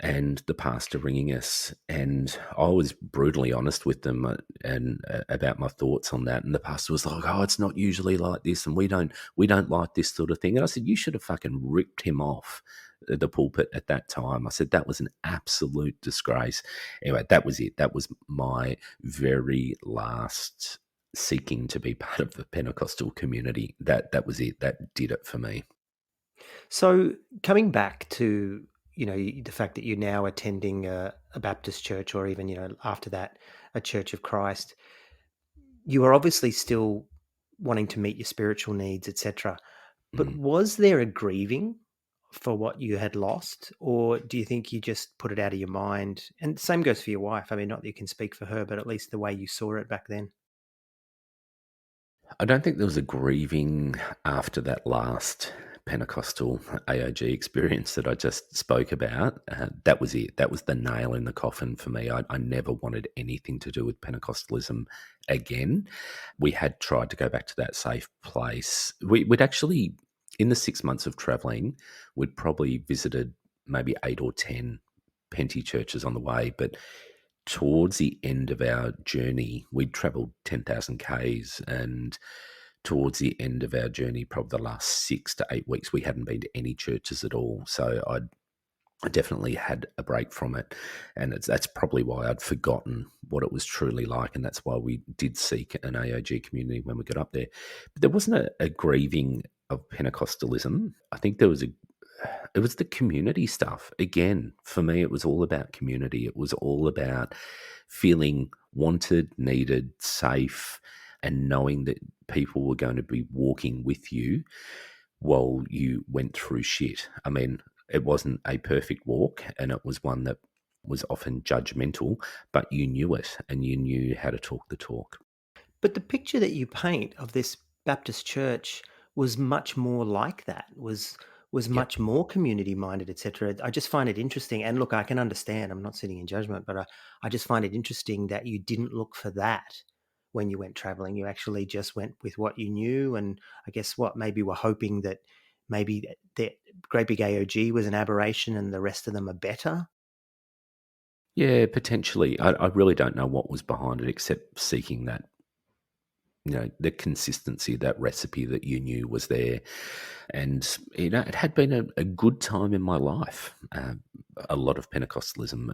and the pastor ringing us, and I was brutally honest with them and about my thoughts on that. And the pastor was like, "Oh, it's not usually like this, and we don't like this sort of thing." And I said, "You should have fucking ripped him off the pulpit at that time." I said that was an absolute disgrace. Anyway, that was it. That was my very last seeking to be part of the Pentecostal community. That was it. That did it for me. So coming back to the fact that you're now attending a Baptist church, or even after that a Church of Christ, you are obviously still wanting to meet your spiritual needs, etc. But Mm. was there a grieving for what you had lost, or do you think you just put it out of your mind? And same goes for your wife. I mean, not that you can speak for her, but at least the way you saw it back then. I don't think there was a grieving after that last Pentecostal AOG experience that I just spoke about. That was it. That was the nail in the coffin for me. I never wanted anything to do with Pentecostalism again. We had tried to go back to that safe place. We'd actually, in the 6 months of traveling, we'd probably visited maybe 8 or 10 Penty churches on the way, but towards the end of our journey, we'd traveled 10,000 Ks, and towards the end of our journey, probably the last 6 to 8 weeks, we hadn't been to any churches at all. So I definitely had a break from it. And that's probably why I'd forgotten what it was truly like. And that's why we did seek an AOG community when we got up there. But there wasn't a grieving of Pentecostalism. I think it was the community stuff. Again, for me, it was all about community. It was all about feeling wanted, needed, safe, and knowing that people were going to be walking with you while you went through shit. I mean, it wasn't a perfect walk, and it was one that was often judgmental, but you knew it and you knew how to talk the talk. But the picture that you paint of this Baptist church was much more like that. Was Yep. much more community minded, etc. I just find it interesting. And look, I can understand. I'm not sitting in judgment, but I just find it interesting that you didn't look for that when you went traveling. You actually just went with what you knew, and I guess what maybe were hoping that maybe that Great Big AOG was an aberration and the rest of them are better. Yeah, potentially. I really don't know what was behind it except seeking that, the consistency, that recipe that you knew was there. And, it had been a good time in my life. A lot of Pentecostalism.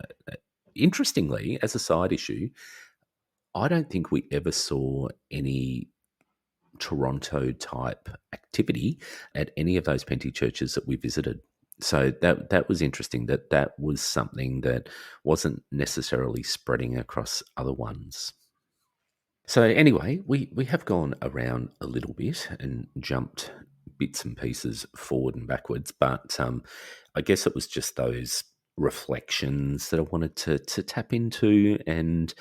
Interestingly, as a side issue, I don't think we ever saw any Toronto type activity at any of those Penty churches that we visited. So that was interesting. That was something that wasn't necessarily spreading across other ones. So anyway, we have gone around a little bit and jumped bits and pieces forward and backwards, but I guess it was just those reflections that I wanted to tap into, and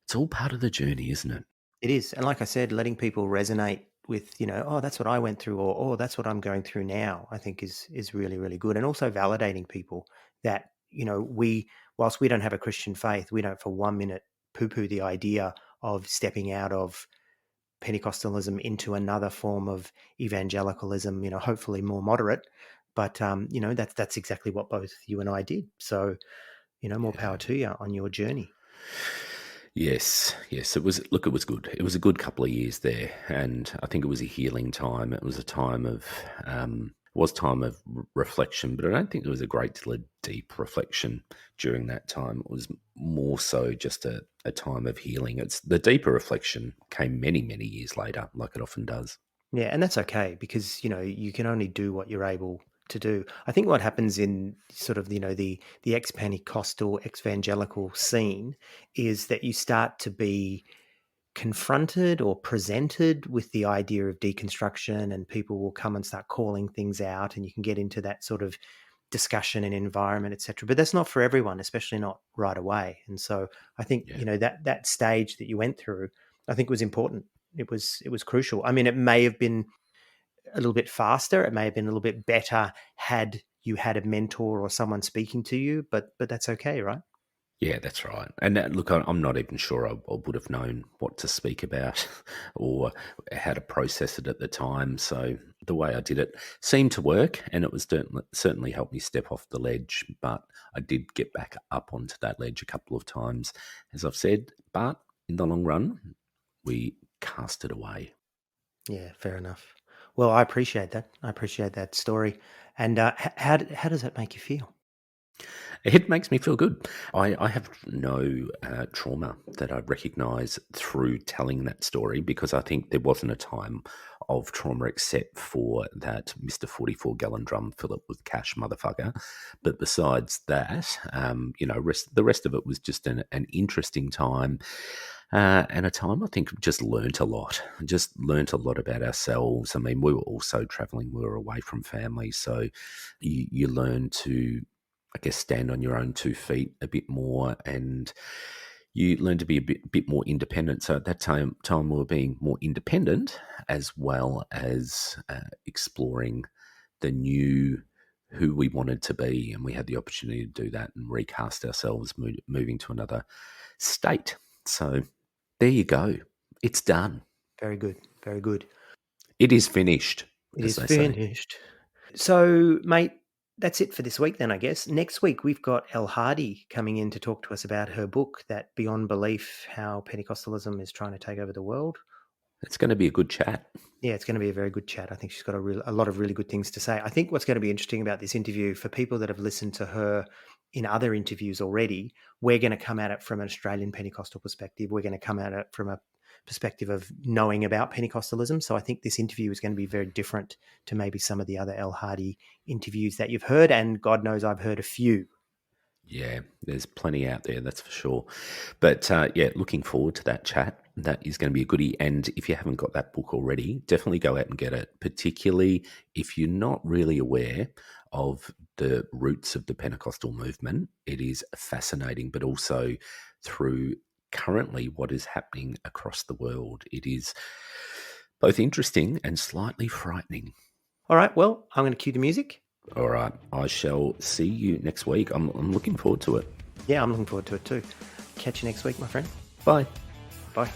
it's all part of the journey, isn't it? It is. And like I said, letting people resonate with, oh, that's what I went through, or oh, that's what I'm going through now, I think is really, really good. And also validating people that, whilst we don't have a Christian faith, we don't for 1 minute poo-poo the idea of stepping out of Pentecostalism into another form of evangelicalism, hopefully more moderate. But that's exactly what both you and I did. So, more Yeah. power to you on your journey. Yes, yes, it was. Look, it was good. It was a good couple of years there, and I think it was a healing time. It was a time of time of reflection, but I don't think there was a great deal of deep reflection during that time. It was more so just a time of healing. It's the deeper reflection came many, many years later, like it often does. Yeah, and that's okay because you can only do what you're able to do. I think what happens in sort of the ex Pentecostal evangelical scene is that you start to be confronted or presented with the idea of deconstruction, and people will come and start calling things out, and you can get into that sort of discussion and environment, etc. But that's not for everyone, especially not right away. And so I think Yeah. that stage that you went through, I think was important. It was crucial. I mean, it may have been a little bit faster. It may have been a little bit better had you had a mentor or someone speaking to you, but that's okay, right? Yeah, that's right. And look, I'm not even sure I would have known what to speak about or how to process it at the time. So the way I did it seemed to work, and it was certainly helped me step off the ledge. But I did get back up onto that ledge a couple of times, as I've said. But in the long run, we cast it away. Yeah, fair enough. Well, I appreciate that. I appreciate that story. And how does that make you feel? It makes me feel good. I have no trauma that I recognise through telling that story, because I think there wasn't a time of trauma except for that Mr. 44-gallon drum fill up with cash motherfucker. But besides that, the rest of it was just an interesting time. and a time I think just learnt a lot. Just learnt a lot about ourselves. I mean, we were also traveling. We were away from family, so you learn to, I guess, stand on your own 2 feet a bit more, and you learn to be a bit more independent. So at that time we were being more independent, as well as exploring the new who we wanted to be, and we had the opportunity to do that and recast ourselves, moving to another state. So there you go. It's done. Very good. Very good. It is finished, It as is they say. finished. So, mate, that's it for this week then, I guess. Next week, we've got El Hardy coming in to talk to us about her book, that Beyond Belief, How Pentecostalism is Trying to Take Over the World. It's going to be a good chat. Yeah, it's going to be a very good chat. I think she's got a lot of really good things to say. I think what's going to be interesting about this interview, for people that have listened to her in other interviews already, we're going to come at it from an Australian Pentecostal perspective. We're going to come at it from a perspective of knowing about Pentecostalism. So I think this interview is going to be very different to maybe some of the other El Hardy interviews that you've heard. And God knows I've heard a few. Yeah, there's plenty out there, that's for sure. But yeah, looking forward to that chat. That is going to be a goodie. And if you haven't got that book already, definitely go out and get it, particularly if you're not really aware of the roots of the Pentecostal movement. It is fascinating, but also through currently what is happening across the world. It is both interesting and slightly frightening. All right, well, I'm going to cue the music. All right, I shall see you next week. I'm looking forward to it. Yeah, I'm looking forward to it too. Catch you next week, my friend. Bye. Bye.